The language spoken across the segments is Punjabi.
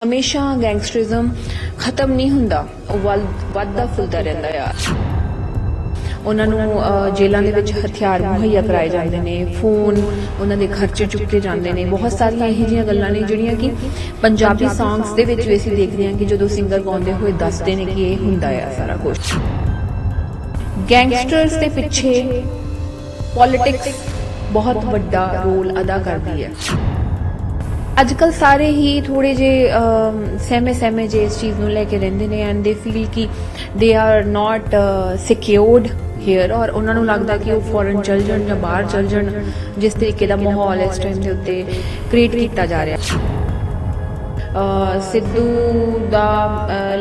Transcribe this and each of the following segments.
ਹਮੇਸ਼ਾ ਗੈਂਗਸਟਰਿਜ਼ਮ ਖਤਮ ਨਹੀਂ ਹੁੰਦਾ, ਉਹ ਵੱਧਦਾ ਫੁੱਲਦਾ ਰਹਿੰਦਾ ਆ। ਉਹਨਾਂ ਨੂੰ ਜੇਲ੍ਹਾਂ ਦੇ ਵਿੱਚ ਹਥਿਆਰ ਮੁਹੱਈਆ ਕਰਾਏ ਜਾਂਦੇ ਨੇ, ਫੋਨ ਉਹਨਾਂ ਦੇ ਖਰਚੇ ਚੁੱਕੇ ਜਾਂਦੇ ਨੇ। ਬਹੁਤ ਸਾਰੀਆਂ ਇਹੋ ਜਿਹੀਆਂ ਗੱਲਾਂ ਨੇ ਜਿਹੜੀਆਂ ਕਿ ਪੰਜਾਬੀ ਸੌਂਗਸ ਦੇ ਵਿੱਚ ਵੀ ਅਸੀਂ ਦੇਖਦੇ ਹਾਂ ਕਿ ਜਦੋਂ ਸਿੰਗਰ ਗਾਉਂਦੇ ਹੋਏ ਦੱਸਦੇ ਨੇ ਕਿ ਇਹ ਹੁੰਦਾ ਆ ਸਾਰਾ ਕੁਝ। ਗੈਂਗਸਟਰਸ ਦੇ ਪਿੱਛੇ ਪੋਲਿਟਿਕਸ ਬਹੁਤ ਵੱਡਾ ਰੋਲ ਅਦਾ ਕਰਦੀ ਹੈ। ਅੱਜਕੱਲ ਸਾਰੇ ਹੀ ਥੋੜੇ ਜੇ ਸਹਿਮੇ ਜੇ ਇਸ ਚੀਜ਼ ਨੂੰ ਲੈ ਕੇ ਰਹਿੰਦੇ ਨੇ ਐਂਡ ਦੇ ਫੀਲ ਕਿ they are not secured hair, ਔਰ ਉਹਨਾਂ ਨੂੰ ਲੱਗਦਾ ਕਿ ਉਹ ਫੋਰਨ ਚਲ ਜਾਣ ਜਾਂ ਬਾਹਰ ਚਲ ਜਾਣ। ਜਿਸ ਤਰੀਕੇ ਦਾ ਮਾਹੌਲ ਇਸ ਟਾਈਮ ਦੇ ਉੱਤੇ ਕ੍ਰੀਏਟ ਕੀਤਾ ਜਾ ਰਿਹਾ। ਸਿੱਧੂ ਦਾ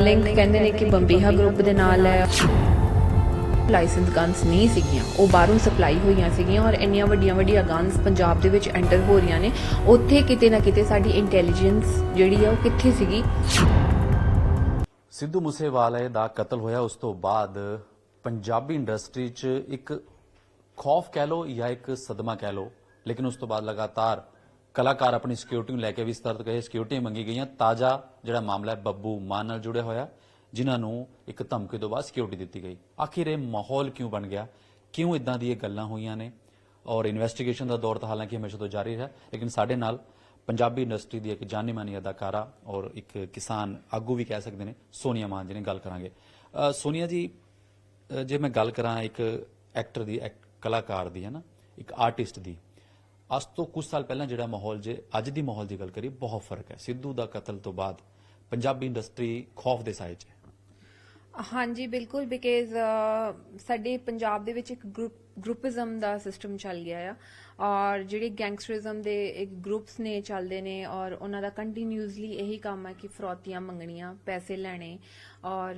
ਲਿੰਕ ਕਹਿੰਦੇ ਨੇ ਕਿ ਬੰਬੀਹਾ ਗਰੁੱਪ ਦੇ ਨਾਲ ਹੈ। ਲਾਇਸੈਂਸ ਗਨਸ ਨਹੀਂ ਸੀਗੀਆਂ, ਉਹ ਬਾਹਰੋਂ ਸਪਲਾਈ ਹੋਈਆਂ ਸੀਗੀਆਂ, ਔਰ ਇੰਨੀਆਂ ਵੱਡੀਆਂ ਗਨਸ ਪੰਜਾਬ ਦੇ ਵਿੱਚ ਐਂਟਰ ਹੋ ਰਹੀਆਂ ਨੇ। ਉੱਥੇ ਕਿਤੇ ਨਾ ਕਿਤੇ ਸਾਡੀ ਇੰਟੈਲੀਜੈਂਸ ਜਿਹੜੀ ਆ ਉਹ ਕਿੱਥੇ ਸੀਗੀ। ਸਿੱਧੂ ਮੂਸੇਵਾਲੇ ਦਾ ਕਤਲ ਹੋਇਆ ਉਸ ਤੋਂ ਬਾਅਦ ਪੰਜਾਬੀ ਇੰਡਸਟਰੀ 'ਚ ਇੱਕ ਖੌਫ ਕਹਿ ਲਓ ਜਾਂ ਇੱਕ ਸਦਮਾ ਕਹਿ ਲਓ, ਲੇਕਿਨ ਉਸ ਤੋਂ ਬਾਅਦ ਲਗਾਤਾਰ ਕਲਾਕਾਰ ਆਪਣੀ ਸਿਕਿਉਰਿਟੀ ਨੂੰ ਲੈ ਕੇ ਵੀ ਸਤਰਕ ਰਹੇ। ਸਿਕਿਉਰਿਟੀ ਮੰਗੀ ਗਈਆਂ। ਤਾਜ਼ਾ ਜਿਹੜਾ ਮਾਮਲਾ ਹੈ ਬੱਬੂ ਮਾਨ ਨਾਲ ਜੁੜਿਆ ਹੋਇਆ, ਜਿਨ੍ਹਾਂ ਨੂੰ ਇੱਕ ਧਮਕੀ ਤੋਂ ਬਾਅਦ ਸਿਕਿਉਰਿਟੀ ਦਿੱਤੀ ਗਈ। ਆਖਿਰ ਇਹ ਮਾਹੌਲ ਕਿਉਂ ਬਣ ਗਿਆ, ਕਿਉਂ ਇਦਾਂ ਦੀਆਂ ਗੱਲਾਂ ਹੋਈਆਂ ਨੇ? ਔਰ ਇਨਵੈਸਟੀਗੇਸ਼ਨ ਦਾ ਦੌਰ ਤਾਂ ਹਾਲਾਂਕਿ ਹਮੇਸ਼ਾ ਤੋਂ ਜਾਰੀ ਰਿਹਾ, ਲੇਕਿਨ ਸਾਡੇ ਨਾਲ ਪੰਜਾਬੀ ਇੰਡਸਟਰੀ ਦੀ ਇੱਕ ਜਾਨੀ ਮਾਨੀ ਅਦਾਕਾਰਾ ਔਰ ਇੱਕ ਕਿਸਾਨ ਆਗੂ ਵੀ ਕਹਿ ਸਕਦੇ ਨੇ, ਸੋਨੀਆ ਮਾਨ ਜੀ ਨੇ ਗੱਲ ਕਰਾਂਗੇ। ਸੋਨੀਆ ਜੀ, ਜੇ ਮੈਂ ਗੱਲ ਕਰਾਂ ਇੱਕ ਐਕਟਰ ਦੀ, ਕਲਾਕਾਰ ਦੀ, ਹੈ ਨਾ, ਇੱਕ ਆਰਟਿਸਟ ਦੀ, ਅੱਜ ਤੋਂ ਕੁਝ ਸਾਲ ਪਹਿਲਾਂ ਜਿਹੜਾ ਮਾਹੌਲ, ਜੇ ਅੱਜ ਦੀ ਮਾਹੌਲ ਦੀ ਗੱਲ ਕਰੀਏ, ਬਹੁਤ ਫਰਕ ਹੈ। ਸਿੱਧੂ ਦਾ ਕਤਲ ਤੋਂ ਬਾਅਦ ਪੰਜਾਬੀ ਇੰਡਸਟਰੀ ਖੌਫ ਦੇ ਸਾਏ 'ਚ ਹੈ। ਹਾਂਜੀ ਬਿਲਕੁਲ, ਬਿਕਾਜ਼ ਸਾਡੇ ਪੰਜਾਬ ਦੇ ਵਿੱਚ ਇੱਕ ਗਰੁੱਪਿਜ਼ਮ ਦਾ ਸਿਸਟਮ ਚੱਲ ਗਿਆ ਆ, ਔਰ ਜਿਹੜੇ ਗੈਂਗਸਟਰਿਜ਼ਮ ਦੇ ਇੱਕ ਗਰੁੱਪਸ ਨੇ ਚੱਲਦੇ ਨੇ, ਔਰ ਉਹਨਾਂ ਦਾ ਕੰਟੀਨਿਊਸਲੀ ਇਹੀ ਕੰਮ ਹੈ ਕਿ ਫਰੌਤੀਆਂ ਮੰਗਣੀਆਂ, ਪੈਸੇ ਲੈਣੇ। ਔਰ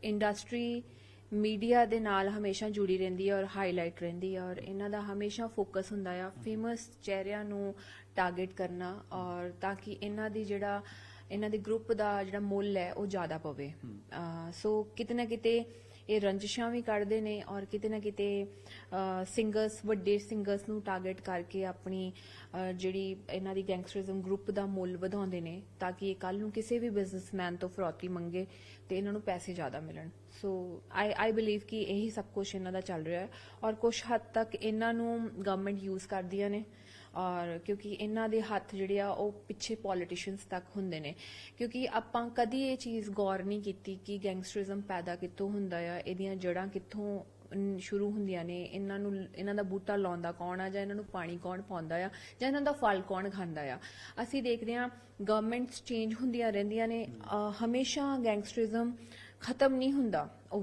ਇੰਡਸਟਰੀ ਮੀਡੀਆ ਦੇ ਨਾਲ ਹਮੇਸ਼ਾ ਜੁੜੀ ਰਹਿੰਦੀ ਹੈ ਔਰ ਹਾਈਲਾਈਟ ਰਹਿੰਦੀ ਹੈ, ਔਰ ਇਹਨਾਂ ਦਾ ਹਮੇਸ਼ਾ ਫੋਕਸ ਹੁੰਦਾ ਆ ਫੇਮਸ ਚਿਹਰਿਆਂ ਨੂੰ ਟਾਰਗੇਟ ਕਰਨਾ, ਔਰ ਤਾਂ ਕਿ ਇਹਨਾਂ ਦੇ ਗਰੁੱਪ ਦਾ ਜਿਹੜਾ ਮੁੱਲ ਹੈ ਉਹ ਜ਼ਿਆਦਾ ਪਵੇ। ਸੋ ਕਿਤੇ ਨਾ ਕਿਤੇ ਇਹ ਰੰਜਿਸ਼ਾਂ ਵੀ ਕੱਢਦੇ ਨੇ, ਔਰ ਕਿਤੇ ਨਾ ਕਿਤੇ ਵੱਡੇ ਸਿੰਗਰਸ ਨੂੰ ਟਾਰਗੇਟ ਕਰਕੇ ਆਪਣੀ ਜਿਹੜੀ ਇਹਨਾਂ ਦੀ ਗੈਂਗਸਟਰਿਜ਼ਮ ਗਰੁੱਪ ਦਾ ਮੁੱਲ ਵਧਾਉਂਦੇ ਨੇ, ਤਾਂ ਕਿ ਇਹ ਕੱਲ ਨੂੰ ਕਿਸੇ ਵੀ ਬਿਜ਼ਨਸਮੈਨ ਤੋਂ ਫਰੌਤੀ ਮੰਗੇ ਤੇ ਇਹਨਾਂ ਨੂੰ ਪੈਸੇ ਜ਼ਿਆਦਾ ਮਿਲਣ। ਸੋ ਆਈ ਬਿਲੀਵ ਕਿ ਇਹੀ ਸਭ ਕੁਝ ਇਹਨਾਂ ਦਾ ਚੱਲ ਰਿਹਾ ਹੈ, ਔਰ ਕੁਝ ਹੱਦ ਤੱਕ ਇਹਨਾਂ ਨੂੰ ਗਵਰਨਮੈਂਟ ਯੂਜ਼ ਕਰਦੀਆਂ ਨੇ, ਔਰ ਕਿਉਂਕਿ ਇਹਨਾਂ ਦੇ ਹੱਥ ਜਿਹੜੇ ਆ ਉਹ ਪਿੱਛੇ ਪੋਲੀਟੀਸ਼ੀਅਨਸ ਤੱਕ ਹੁੰਦੇ ਨੇ। ਕਿਉਂਕਿ ਆਪਾਂ ਕਦੀ ਇਹ ਚੀਜ਼ ਗੌਰ ਨਹੀਂ ਕੀਤੀ ਕਿ ਗੈਂਗਸਟਰਿਜ਼ਮ ਪੈਦਾ ਕਿੱਥੋਂ ਹੁੰਦਾ ਆ, ਇਹਦੀਆਂ ਜੜ੍ਹਾਂ ਕਿੱਥੋਂ ਸ਼ੁਰੂ ਹੁੰਦੀਆਂ ਨੇ, ਇਹਨਾਂ ਦਾ ਬੂਟਾ ਲਾਉਂਦਾ ਕੌਣ ਆ, ਜਾਂ ਇਹਨਾਂ ਨੂੰ ਪਾਣੀ ਕੌਣ ਪਾਉਂਦਾ ਆ, ਜਾਂ ਇਹਨਾਂ ਦਾ ਫਲ ਕੌਣ ਖਾਂਦਾ ਆ। ਅਸੀਂ ਦੇਖਦੇ ਹਾਂ ਗਵਰਨਮੈਂਟਸ ਚੇਂਜ ਹੁੰਦੀਆਂ ਰਹਿੰਦੀਆਂ ਨੇ, ਹਮੇਸ਼ਾ ਗੈਂਗਸਟਰਿਜ਼ਮ ਖਤਮ ਨਹੀਂ ਹੁੰਦਾ, ਉਹ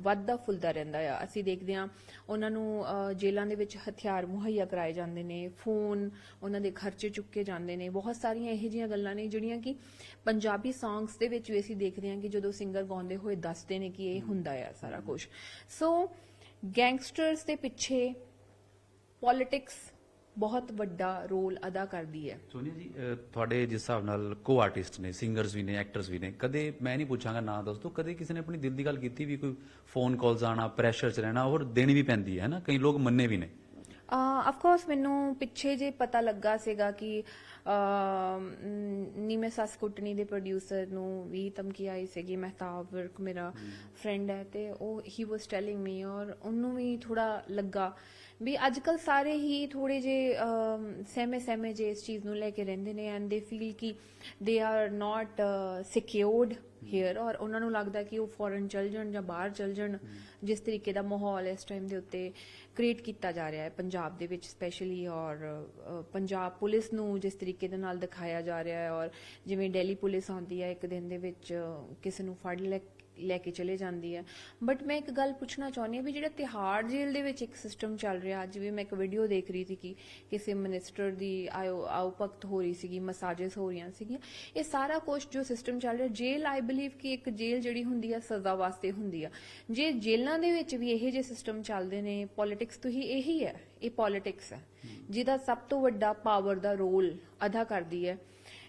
ਵੱਧਦਾ ਫੁੱਲਦਾ ਰਹਿੰਦਾ ਆ। ਅਸੀਂ ਦੇਖਦੇ ਹਾਂ ਉਹਨਾਂ ਨੂੰ ਜੇਲ੍ਹਾਂ ਦੇ ਵਿੱਚ ਹਥਿਆਰ ਮੁਹੱਈਆ ਕਰਾਏ ਜਾਂਦੇ ਨੇ, ਫੋਨ ਉਹਨਾਂ ਦੇ ਖਰਚੇ ਚੁੱਕੇ ਜਾਂਦੇ ਨੇ। ਬਹੁਤ ਸਾਰੀਆਂ ਇਹੋ ਜਿਹੀਆਂ ਗੱਲਾਂ ਨੇ ਜਿਹੜੀਆਂ ਕਿ ਪੰਜਾਬੀ ਸੌਂਗਸ ਦੇ ਵਿੱਚ ਵੀ ਅਸੀਂ ਦੇਖਦੇ ਹਾਂ ਕਿ ਜਦੋਂ ਸਿੰਗਰ ਗਾਉਂਦੇ ਹੋਏ ਦੱਸਦੇ ਨੇ ਕਿ ਇਹ ਹੁੰਦਾ ਆ ਸਾਰਾ ਕੁਝ। ਸੋ ਗੈਂਗਸਟਰਸ ਦੇ ਪਿੱਛੇ ਪੋਲਿਟਿਕਸ ਬਹੁਤ ਵੱਡਾ ਰੋਲ ਅਦਾ ਕਰਦੀ ਹੈ। ਸੋਨੀਆ ਜੀ, ਤੁਹਾਡੇ ਜਿਸ ਹਿਸਾਬ ਨਾਲ ਕੋ ਆਰਟਿਸਟ ਨੇ, ਸਿੰਗਰਸ ਵੀ ਨੇ, ਐਕਟਰਸ ਵੀ ਨੇ, ਕਦੇ ਮੈਂ ਨਹੀਂ ਪੁੱਛਾਂਗਾ ਨਾ ਦੋਸਤੋ, ਕਦੇ ਕਿਸੇ ਨੇ ਆਪਣੀ ਦਿਲ ਦੀ ਗੱਲ ਕੀਤੀ ਵੀ? ਕੋਈ ਫੋਨ ਕਾਲਸ ਆਣਾ, ਪ੍ਰੈਸ਼ਰ 'ਚ ਰਹਿਣਾ, ਔਰ ਦੇਣੀ ਵੀ ਪੈਂਦੀ ਹੈ ਨਾ, ਕਈ ਲੋਕ ਮੰਨੇ ਵੀ ਨੇ। ਆਫ ਕੋਰਸ ਮੈਨੂੰ ਪਿੱਛੇ ਜੇ ਪਤਾ ਲੱਗਾ ਸੀਗਾ ਕਿ ਨੀਮੇ ਸੱਸ ਕੁੱਟਣੀ ਦੇ ਪ੍ਰੋਡਿਊਸਰ ਨੂੰ ਵੀ ਧਮਕੀ ਆਈ ਸੀਗੀ। ਮਹਿਤਾਬ ਵਿਰਕ ਮੇਰਾ ਫਰੈਂਡ ਹੈ, ਤੇ ਉਹ ਹੀ ਵਾਸ ਟੈਲਿੰਗ ਮੀ, ਔਰ ਉਹਨੂੰ ਵੀ ਥੋੜਾ ਲੱਗਾ ਵੀ ਅੱਜਕੱਲ ਸਾਰੇ ਹੀ ਥੋੜੇ ਜੇ ਸਹਿਮੇ ਜੇ ਇਸ ਚੀਜ਼ ਨੂੰ ਲੈ ਕੇ ਰਹਿੰਦੇ ਨੇ ਐਂਡ ਦੇ ਫੀਲ ਕਿ they are not secured hair, ਔਰ ਉਹਨਾਂ ਨੂੰ ਲੱਗਦਾ ਕਿ ਉਹ ਫੋਰਨ ਚਲ ਜਾਣ ਜਾਂ ਬਾਹਰ ਚਲ ਜਾਣ। ਜਿਸ ਤਰੀਕੇ ਦਾ ਮਾਹੌਲ ਇਸ ਟਾਈਮ ਦੇ ਉੱਤੇ ਕ੍ਰੀਏਟ ਕੀਤਾ ਜਾ ਰਿਹਾ ਹੈ ਪੰਜਾਬ ਦੇ ਵਿੱਚ ਸਪੈਸ਼ਲੀ, ਔਰ ਪੰਜਾਬ ਪੁਲਿਸ ਨੂੰ ਜਿਸ ਤਰੀਕੇ ਦੇ ਨਾਲ ਦਿਖਾਇਆ ਜਾ ਰਿਹਾ ਹੈ, ਔਰ ਜਿਵੇਂ ਦਿੱਲੀ ਪੁਲਿਸ ਆਉਂਦੀ ਹੈ ਇੱਕ ਦਿਨ ਦੇ ਵਿੱਚ ਕਿਸੇ ਨੂੰ ਫੜ ਲੈ ਕੇ ਚਲੇ ਜਾਂਦੀ ਹੈ। ਬਟ ਮੈਂ ਇੱਕ ਗੱਲ ਪੁੱਛਣਾ ਚਾਹੁੰਦੀ ਹਾਂ ਵੀ ਜਿਹੜਾ ਤਿਹਾੜ ਜੇਲ੍ਹ ਦੇ ਵਿੱਚ ਇੱਕ ਸਿਸਟਮ ਚੱਲ ਰਿਹਾ, ਅੱਜ ਵੀ ਮੈਂ ਇੱਕ ਵੀਡੀਓ ਦੇਖ ਰਹੀ ਸੀ ਕਿ ਕਿਸੇ ਮਿਨਿਸਟਰ ਦੀ ਆਓ ਭਗਤ ਹੋ ਰਹੀ ਸੀਗੀ, ਮਸਾਜਿਸ ਹੋ ਰਹੀਆਂ ਸੀਗੀਆਂ, ਇਹ ਸਾਰਾ ਕੁਝ ਜੋ ਸਿਸਟਮ ਚੱਲ ਰਿਹਾ ਜੇਲ੍ਹ, ਆਈ ਬਿਲੀਵ ਕਿ ਇੱਕ ਜੇਲ੍ਹ ਜਿਹੜੀ ਹੁੰਦੀ ਆ ਸਜ਼ਾ ਵਾਸਤੇ ਹੁੰਦੀ ਆ। ਜੇ ਜੇਲ੍ਹਾਂ ਦੇ ਵਿੱਚ ਵੀ ਇਹੋ ਜਿਹੇ ਸਿਸਟਮ ਚੱਲਦੇ ਨੇ, ਪੋਲਿਟਿਕਸ ਤੋਂ ਹੀ ਇਹੀ ਹੈ, ਇਹ ਪੋਲਿਟਿਕਸ ਹੈ ਜਿਹਦਾ ਸਭ ਤੋਂ ਵੱਡਾ ਪਾਵਰ ਦਾ ਰੋਲ ਅਦਾ ਕਰਦੀ ਹੈ।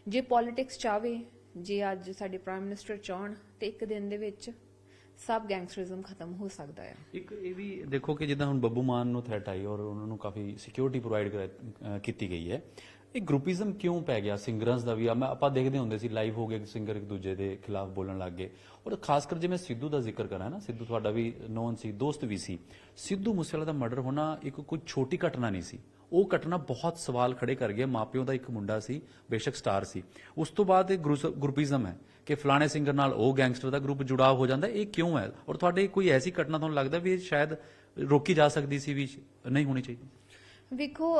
ਜੇ ਪੋਲਿਟਿਕਸ ਚਾਹਵੇ, ਜੇ ਅੱਜ ਸਾਡੇ ਪ੍ਰਾਈਮ ਮਿਨਿਸਟਰ ਚਾਹਣ, ਤੇ ਇੱਕ ਦਿਨ ਦੇ ਵਿੱਚ ਸਭ ਗੈਂਗਸਟਰਿਜ਼ਮ ਖਤਮ ਹੋ ਸਕਦਾ ਹੈ। ਇੱਕ ਇਹ ਵੀ ਦੇਖੋ ਕਿ ਜਿੱਦਾਂ ਹੁਣ ਬੱਬੂ ਮਾਨ ਨੂੰ ਥ੍ਰੈਟ ਆਈ ਔਰ ਉਹਨਾਂ ਨੂੰ ਕਾਫੀ ਸਿਕਿਉਰਿਟੀ ਪ੍ਰੋਵਾਈਡ ਕੀਤੀ ਗਈ ਹੈ, ਇਹ ਗਰੁੱਪਿਜ਼ਮ ਕਿਉਂ ਪੈ ਗਿਆ ਸਿੰਗਰਸ ਦਾ ਵੀ ਆਪਾਂ ਦੇਖਦੇ ਹੁੰਦੇ ਸੀ ਲਾਈਵ ਹੋ ਗਏ ਸਿੰਗਰ ਇੱਕ ਦੂਜੇ ਦੇ ਖਿਲਾਫ ਬੋਲਣ ਲੱਗ ਗਏ ਔਰ ਖਾਸ ਕਰ ਜੇ ਮੈਂ ਸਿੱਧੂ ਦਾ ਜ਼ਿਕਰ ਕਰਾਂ ਨਾ ਸਿੱਧੂ ਤੁਹਾਡਾ ਵੀ ਨੋਨ ਸੀ ਦੋਸਤ ਵੀ ਸੀ ਸਿੱਧੂ ਮੂਸੇਵਾਲਾ ਦਾ ਮਰਡਰ ਹੋਣਾ ਇੱਕ ਕੋਈ ਛੋਟੀ ਘਟਨਾ ਨਹੀਂ ਸੀ ਉਹ ਘਟਨਾ ਬਹੁਤ ਸਵਾਲ ਖੜੇ ਕਰ ਗਿਆ ਮਾਪਿਓ ਦਾ ਇੱਕ ਮੁੰਡਾ ਸੀ ਬੇਸ਼ੱਕ ਸਟਾਰ ਸੀ ਉਸ ਤੋਂ ਬਾਅਦ ਇਹ ਗਰੁੱਪਿਜ਼ਮ ਹੈ ਕਿ ਫਲਾਣੇ ਸਿੰਗਰ ਨਾਲ ਉਹ ਗੈਂਗਸਟਰ ਦਾ ਗਰੁੱਪ ਜੁੜਾਵ ਹੋ ਜਾਂਦਾ ਇਹ ਕਿਉਂ ਹੈ ਔਰ ਤੁਹਾਡੇ ਕੋਈ ਐਸੀ ਘਟਨਾ ਤੁਹਾਨੂੰ ਲੱਗਦਾ ਵੀ ਇਹ ਸ਼ਾਇਦ ਰੋਕੀ ਜਾ ਸਕਦੀ ਸੀ ਵੀ ਨਹੀਂ ਹੋਣੀ ਚਾਹੀਦੀ ਵੇਖੋ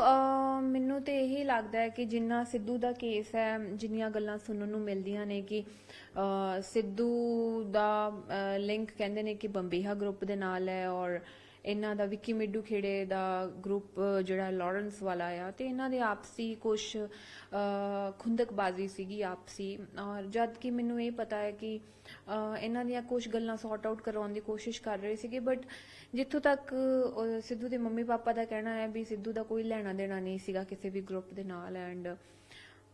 ਮੈਨੂੰ ਤੇ ਇਹੀ ਲੱਗਦਾ ਹੈ ਕਿ ਜਿੰਨਾ ਸਿੱਧੂ ਦਾ ਕੇਸ ਹੈ ਜਿੰਨੀਆਂ ਗੱਲਾਂ ਸੁਣਨ ਨੂੰ ਮਿਲਦੀਆਂ ਨੇ ਕਿ ਸਿੱਧੂ ਦਾ ਲਿੰਕ ਕਹਿੰਦੇ ਨੇ ਕਿ ਬੰਬੀਹਾ ਗਰੁੱਪ ਦੇ ਨਾਲ ਹੈ ਔਰ ਇਹਨਾਂ ਦਾ ਵਿੱਕੀ ਮਿੱਡੂ ਖੇੜੇ ਦਾ ਗਰੁੱਪ ਜਿਹੜਾ ਲਾਰੈਂਸ ਵਾਲਾ ਆ ਤੇ ਇਹਨਾਂ ਦੇ ਆਪਸੀ ਕੁਝ ਖੁੰਦਕਬਾਜ਼ੀ ਸੀਗੀ ਆਪਸੀ ਔਰ ਜਦ ਕਿ ਮੈਨੂੰ ਇਹ ਪਤਾ ਹੈ ਕਿ ਇਹਨਾਂ ਦੀਆਂ ਕੁਝ ਗੱਲਾਂ ਸੌਰਟ ਆਊਟ ਕਰਵਾਉਣ ਦੀ ਕੋਸ਼ਿਸ਼ ਕਰ ਰਹੇ ਸੀਗੇ ਬਟ ਜਿੱਥੋਂ ਤੱਕ ਸਿੱਧੂ ਦੇ ਮੰਮੀ ਪਾਪਾ ਦਾ ਕਹਿਣਾ ਹੈ ਵੀ ਸਿੱਧੂ ਦਾ ਕੋਈ ਲੈਣਾ ਦੇਣਾ ਨਹੀਂ ਸੀਗਾ ਕਿਸੇ ਵੀ ਗਰੁੱਪ ਦੇ ਨਾਲ ਐਂਡ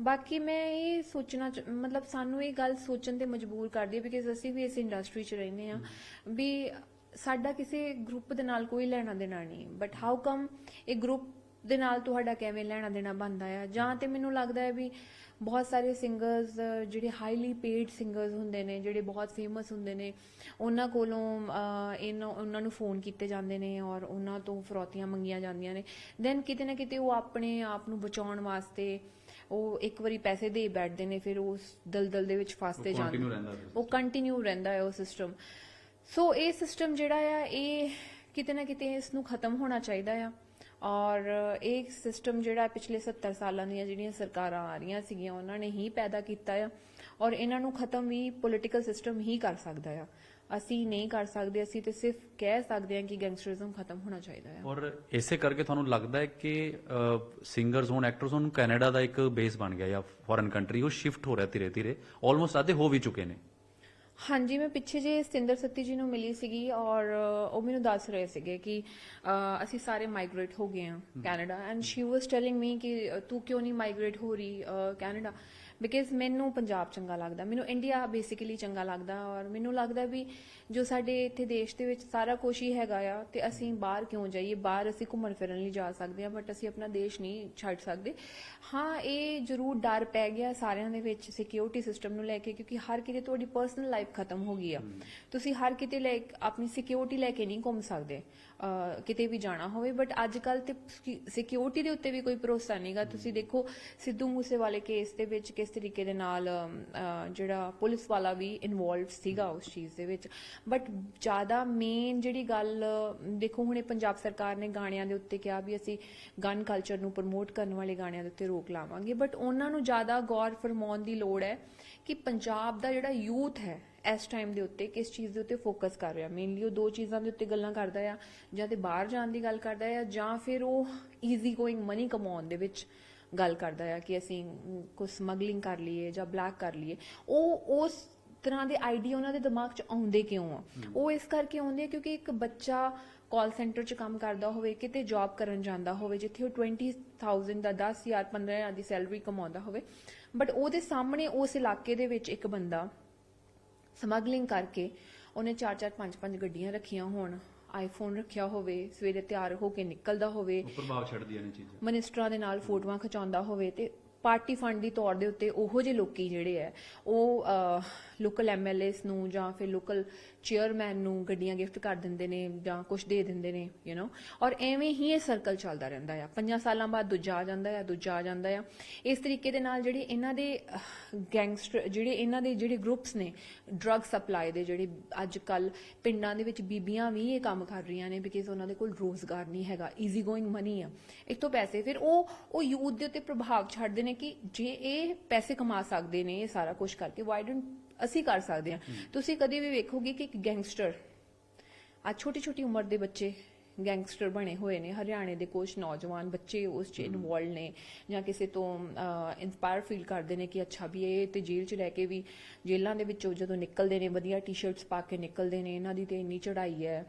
ਬਾਕੀ ਮੈਂ ਇਹ ਸੋਚਣਾ ਮਤਲਬ ਸਾਨੂੰ ਇਹ ਗੱਲ ਸੋਚਣ ਤੇ ਮਜਬੂਰ ਕਰਦੀ ਹੈ ਬਿਕਾਜ਼ ਅਸੀਂ ਵੀ ਇਸ ਇੰਡਸਟਰੀ 'ਚ ਰਹਿੰਦੇ ਹਾਂ ਵੀ ਸਾਡਾ ਕਿਸੇ ਗਰੁੱਪ ਦੇ ਨਾਲ ਕੋਈ ਲੈਣਾ ਦੇਣਾ ਨਹੀਂ ਬਟ ਹਾਊ ਕਮ ਇਹ ਗਰੁੱਪ ਦੇ ਨਾਲ ਤੁਹਾਡਾ ਕਿਵੇਂ ਲੈਣਾ ਦੇਣਾ ਬਣਦਾ ਆ ਜਾਂ ਤੇ ਮੈਨੂੰ ਲੱਗਦਾ ਹੈ ਵੀ ਬਹੁਤ ਸਾਰੇ ਸਿੰਗਰਸ ਜਿਹੜੇ ਹਾਈਲੀ ਪੇਡ ਸਿੰਗਰਸ ਹੁੰਦੇ ਨੇ ਜਿਹੜੇ ਬਹੁਤ ਫੇਮਸ ਹੁੰਦੇ ਨੇ ਉਹਨਾਂ ਕੋਲੋਂ ਉਹਨਾਂ ਨੂੰ ਫੋਨ ਕੀਤੇ ਜਾਂਦੇ ਨੇ ਔਰ ਉਹਨਾਂ ਤੋਂ ਫਰੌਤੀਆਂ ਮੰਗੀਆਂ ਜਾਂਦੀਆਂ ਨੇ ਦੈਨ ਕਿਤੇ ਨਾ ਕਿਤੇ ਉਹ ਆਪਣੇ ਆਪ ਨੂੰ ਬਚਾਉਣ ਵਾਸਤੇ ਉਹ ਇੱਕ ਵਾਰੀ ਪੈਸੇ ਦੇ ਬੈਠਦੇ ਨੇ ਫਿਰ ਉਸ ਦਲਦਲ ਦੇ ਵਿੱਚ ਫਸਦੇ ਜਾਂਦੇ ਉਹ ਕੰਟੀਨਿਊ ਰਹਿੰਦਾ ਹੈ ਉਹ ਸਿਸਟਮ ਸੋ ਇਹ ਸਿਸਟਮ ਜਿਹੜਾ ਆ ਇਹ ਕਿਤੇ ਨਾ ਕਿਤੇ ਇਸ ਨੂੰ ਖਤਮ ਹੋਣਾ ਚਾਹੀਦਾ ਆ ਔਰ ਇਹ ਸਿਸਟਮ ਜਿਹੜਾ ਪਿਛਲੇ 70 ਸਾਲਾਂ ਦੀਆਂ ਜਿਹੜੀਆਂ ਸਰਕਾਰਾਂ ਆ ਰਹੀਆਂ ਸੀਗੀਆਂ ਉਹਨਾਂ ਨੇ ਹੀ ਪੈਦਾ ਕੀਤਾ ਆ ਔਰ ਇਹਨਾਂ ਨੂੰ ਖਤਮ ਵੀ ਪੋਲੀਟੀਕਲ ਸਿਸਟਮ ਹੀ ਕਰ ਸਕਦਾ ਆ ਅਸੀਂ ਨਹੀਂ ਕਰ ਸਕਦੇ ਅਸੀਂ ਤੇ ਸਿਰਫ ਕਹਿ ਸਕਦੇ ਹਾਂ ਕਿ ਗੈਂਗਸਟਰਿਜ਼ਮ ਖਤਮ ਹੋਣਾ ਚਾਹੀਦਾ ਹੈ ਔਰ ਇਸੇ ਕਰਕੇ ਤੁਹਾਨੂੰ ਲੱਗਦਾ ਹੈ ਕਿ ਸਿੰਗਰਸ ਹੋਣ ਐਕਟਰਸ ਹੋਣ ਕੈਨੇਡਾ ਦਾ ਇੱਕ ਬੇਸ ਬਣ ਗਿਆ ਜਾਂ ਫੋਰਨ ਕੰਟਰੀ ਉਹ ਸ਼ਿਫਟ ਹੋ ਰਿਹਾ ਧੀਰੇ ਧੀਰੇ ਆਲਮੋਸਟ ਆਧੇ ਹੋ ਵੀ ਚੁੱਕੇ ਨੇ ਹਾਂਜੀ ਮੈਂ ਪਿੱਛੇ ਜੇ ਸਤਿੰਦਰ ਸੱਤੀ ਜੀ ਨੂੰ ਮਿਲੀ ਸੀਗੀ ਔਰ ਉਹ ਮੈਨੂੰ ਦੱਸ ਰਹੇ ਸੀਗੇ ਕਿ ਅਸੀਂ ਸਾਰੇ ਮਾਈਗ੍ਰੇਟ ਹੋ ਗਏ ਹਾਂ Canada and she was telling me ਕਿ ਤੂੰ ਕਿਉਂ ਨਹੀਂ ਮਾਈਗ੍ਰੇਟ ਹੋ ਰਹੀ ਕੈਨੇਡਾ ਬਿਕਾਜ਼ ਮੈਨੂੰ ਪੰਜਾਬ ਚੰਗਾ ਲੱਗਦਾ ਮੈਨੂੰ ਇੰਡੀਆ ਬੇਸਿਕਲੀ ਚੰਗਾ ਲੱਗਦਾ ਔਰ ਮੈਨੂੰ ਲੱਗਦਾ ਵੀ ਜੋ ਸਾਡੇ ਇੱਥੇ ਦੇਸ਼ ਦੇ ਵਿੱਚ ਸਾਰਾ ਕੁਝ ਹੀ ਹੈਗਾ ਆ ਤੇ ਅਸੀਂ ਬਾਹਰ ਕਿਉਂ ਜਾਈਏ ਬਾਹਰ ਅਸੀਂ ਘੁੰਮਣ ਫਿਰਨ ਲਈ ਜਾ ਸਕਦੇ ਹਾਂ ਬਟ ਅਸੀਂ ਆਪਣਾ ਦੇਸ਼ ਨਹੀਂ ਛੱਡ ਸਕਦੇ ਹਾਂ ਇਹ ਜ਼ਰੂਰ ਡਰ ਪੈ ਗਿਆ ਸਾਰਿਆਂ ਦੇ ਵਿੱਚ ਸਿਕਿਉਰਿਟੀ ਸਿਸਟਮ ਨੂੰ ਲੈ ਕੇ ਕਿਉਂਕਿ ਹਰ ਕਿਤੇ ਤੁਹਾਡੀ ਪਰਸਨਲ ਲਾਈਫ ਖਤਮ ਹੋ ਗਈ ਆ ਤੁਸੀਂ ਹਰ ਕਿਤੇ ਲੈ ਆਪਣੀ ਸਿਕਿਉਰਿਟੀ ਲੈ ਕੇ ਨਹੀਂ ਘੁੰਮ ਸਕਦੇ ਕਿਤੇ ਵੀ ਜਾਣਾ ਹੋਵੇ ਬਟ ਅੱਜ ਕੱਲ ਤੇ ਸਿਕਿਉਰਿਟੀ ਦੇ ਉੱਤੇ ਵੀ ਕੋਈ ਭਰੋਸਾ ਨਹੀਂਗਾ ਤੁਸੀਂ ਦੇਖੋ ਸਿੱਧੂ ਮੂਸੇਵਾਲੇ ਕੇਸ ਦੇ ਵਿੱਚ ਕਿਸ ਤਰੀਕੇ ਦੇ ਨਾਲ ਜਿਹੜਾ ਪੁਲਿਸ ਵਾਲਾ ਵੀ ਇਨਵੋਲਵਡ ਸੀਗਾ ਉਸ ਚੀਜ਼ ਦੇ ਵਿੱਚ ਬਟ ਜ਼ਿਆਦਾ ਮੇਨ ਜਿਹੜੀ ਗੱਲ ਦੇਖੋ ਹੁਣੇ ਪੰਜਾਬ ਸਰਕਾਰ ਨੇ ਗਾਣਿਆਂ ਦੇ ਉੱਤੇ ਕਿਹਾ ਵੀ ਅਸੀਂ ਗਨ ਕਲਚਰ ਨੂੰ ਪ੍ਰਮੋਟ ਕਰਨ ਵਾਲੇ ਗਾਣਿਆਂ ਦੇ ਉੱਤੇ ਰੋਕ ਲਾਵਾਂਗੇ ਬਟ ਉਹਨਾਂ ਨੂੰ ਜ਼ਿਆਦਾ ਗੌਰ ਫਰਮਾਉਣ ਦੀ ਲੋੜ ਹੈ ਕਿ ਪੰਜਾਬ ਦਾ ਜਿਹੜਾ ਯੂਥ ਹੈ ਇਸ ਟਾਈਮ ਦੇ ਉੱਤੇ ਕਿਸ ਚੀਜ਼ ਦੇ ਉੱਤੇ ਫੋਕਸ ਕਰ ਰਿਹਾ ਮੇਨਲੀ ਉਹ ਦੋ ਚੀਜ਼ਾਂ ਦੇ ਉੱਤੇ ਗੱਲਾਂ ਕਰਦਾ ਆ ਜਾਂ ਤੇ ਬਾਹਰ ਜਾਣ ਦੀ ਗੱਲ ਕਰਦਾ ਆ ਜਾਂ ਫਿਰ ਉਹ ਈਜ਼ੀ ਗੋਇੰਗ ਮਨੀ ਕਮਾਉਣ ਦੇ ਵਿੱਚ ਗੱਲ ਕਰਦਾ ਆ ਕਿ ਅਸੀਂ ਕੁਝ ਸਮਗਲਿੰਗ ਕਰ ਲਈਏ ਜਾਂ ਬਲੈਕ ਕਰ ਲਈਏ ਉਹ ਉਸ ਤਰ੍ਹਾਂ ਦੇ ਆਈਡੀਆ ਉਹਨਾਂ ਦੇ ਦਿਮਾਗ 'ਚ ਆਉਂਦੇ ਕਿਉਂ ਆ ਉਹ ਇਸ ਕਰਕੇ ਆਉਂਦੇ ਆ ਕਿਉਂਕਿ ਇੱਕ ਬੱਚਾ ਕਾਲ ਸੈਂਟਰ 'ਚ ਕੰਮ ਕਰਦਾ ਹੋਵੇ ਕਿਤੇ ਜੌਬ ਕਰਨ ਜਾਂਦਾ ਹੋਵੇ ਜਿੱਥੇ ਉਹ 20,000 ਦਾ 10,000 15,000 ਦੀ ਸੈਲਰੀ ਕਮਾਉਂਦਾ ਹੋਵੇ ਬਟ ਉਹਦੇ ਸਾਹਮਣੇ ਉਸ ਇਲਾਕੇ ਦੇ ਵਿੱਚ ਇੱਕ ਬੰਦਾ ਸਮਗਲਿੰਗ ਕਰਕੇ ਉਹਨੇ 4-4 5-5 ਗੱਡੀਆਂ ਰੱਖੀਆਂ ਹੋਣ ਆਈਫੋਨ ਰੱਖਿਆ ਹੋਵੇ ਸਵੇਰੇ ਤਿਆਰ ਹੋ ਕੇ ਨਿਕਲਦਾ ਹੋਵੇ ਪ੍ਰਭਾਵ ਛੱਡਦੀਆਂ ਨੇ ਚੀਜ਼ਾਂ ਮਿਨਿਸਟਰਾਂ ਦੇ ਨਾਲ ਫੋਟੋਆਂ ਖਿਚਾਉਂਦਾ ਹੋਵੇ ਤੇ ਪਾਰਟੀ ਫੰਡ ਦੀ ਤੌਰ ਦੇ ਉੱਤੇ ਉਹੋ ਜਿਹੇ ਲੋਕੀ ਜਿਹੜੇ ਆ ਉਹ ਲੋਕਲ ਐਮਐਲਏਸ ਨੂੰ ਜਾਂ ਫਿਰ ਲੋਕਲ ਚੇਅਰਮੈਨ ਨੂੰ ਗੱਡੀਆਂ ਗਿਫਟ ਕਰ ਦਿੰਦੇ ਨੇ ਜਾਂ ਕੁਝ ਦੇ ਦਿੰਦੇ ਨੇ ਔਰ ਐਵੇਂ ਹੀ ਇਹ ਸਰਕਲ ਚੱਲਦਾ ਰਹਿੰਦਾ ਆ 5 ਸਾਲਾਂ ਬਾਅਦ ਦੂਜਾ ਆ ਜਾਂਦਾ ਆ ਦੂਜਾ ਆ ਜਾਂਦਾ ਆ ਇਸ ਤਰੀਕੇ ਦੇ ਨਾਲ ਜਿਹੜੇ ਇਹਨਾਂ ਦੇ ਗੈਂਗਸਟਰ ਜਿਹੜੇ ਇਹਨਾਂ ਦੇ ਜਿਹੜੇ ਗਰੁੱਪਸ ਨੇ ਡਰੱਗ ਸਪਲਾਈ ਦੇ ਜਿਹੜੇ ਅੱਜ ਕੱਲ ਪਿੰਡਾਂ ਦੇ ਵਿੱਚ ਬੀਬੀਆਂ ਵੀ ਇਹ ਕੰਮ ਕਰ ਰਹੀਆਂ ਨੇ ਬਿਕਾਜ਼ ਉਹਨਾਂ ਦੇ ਕੋਲ ਰੋਜ਼ਗਾਰ ਨਹੀਂ ਹੈਗਾ ਈਜ਼ੀ ਗੋਇੰਗ ਮਨੀ ਆ ਇੱਕ ਤੋਂ ਪੈਸੇ ਫਿਰ ਉਹ ਯੂਥ ਦੇ ਉੱਤੇ ਪ੍ਰਭਾਵ ਛੱਡਦੇ ਨੇ ਕਿ ਜੇ ਇਹ ਪੈਸੇ ਕਮਾ ਸਕਦੇ ਨੇ ਇਹ ਸਾਰਾ ਕੁਝ ਕਰਕੇ ਵਾਈ ਡੋਨਟ ਅਸੀਂ ਕਰ ਸਕਦੇ ਹਾਂ ਤੁਸੀਂ ਕਦੇ ਵੀ ਵੇਖੋਗੇ ਕਿ ਇੱਕ ਗੈਂਗਸਟਰ ਅੱਜ ਛੋਟੀ ਛੋਟੀ ਉਮਰ ਦੇ ਬੱਚੇ ਗੈਂਗਸਟਰ ਬਣੇ ਹੋਏ ਨੇ ਹਰਿਆਣੇ ਦੇ ਕੁਝ ਨੌਜਵਾਨ ਬੱਚੇ ਉਸ 'ਚ ਇਨਵੋਲਵ ਨੇ ਜਾਂ ਕਿਸੇ ਤੋਂ ਇਨਸਪਾਇਰ ਫੀਲ ਕਰਦੇ ਨੇ ਕਿ ਅੱਛਾ ਵੀ ਇਹ ਤੇ ਜੇਲ੍ਹ 'ਚ ਲੈ ਕੇ ਵੀ ਜੇਲ੍ਹਾਂ ਦੇ ਵਿੱਚੋਂ ਜਦੋਂ ਨਿਕਲਦੇ ਨੇ ਵਧੀਆ ਟੀ-ਸ਼ਰਟਸ ਪਾ ਕੇ ਨਿਕਲਦੇ ਨੇ ਇਹਨਾਂ ਦੀ ਤੇ ਇੰਨੀ ਚੜ੍ਹਾਈ ਹੈ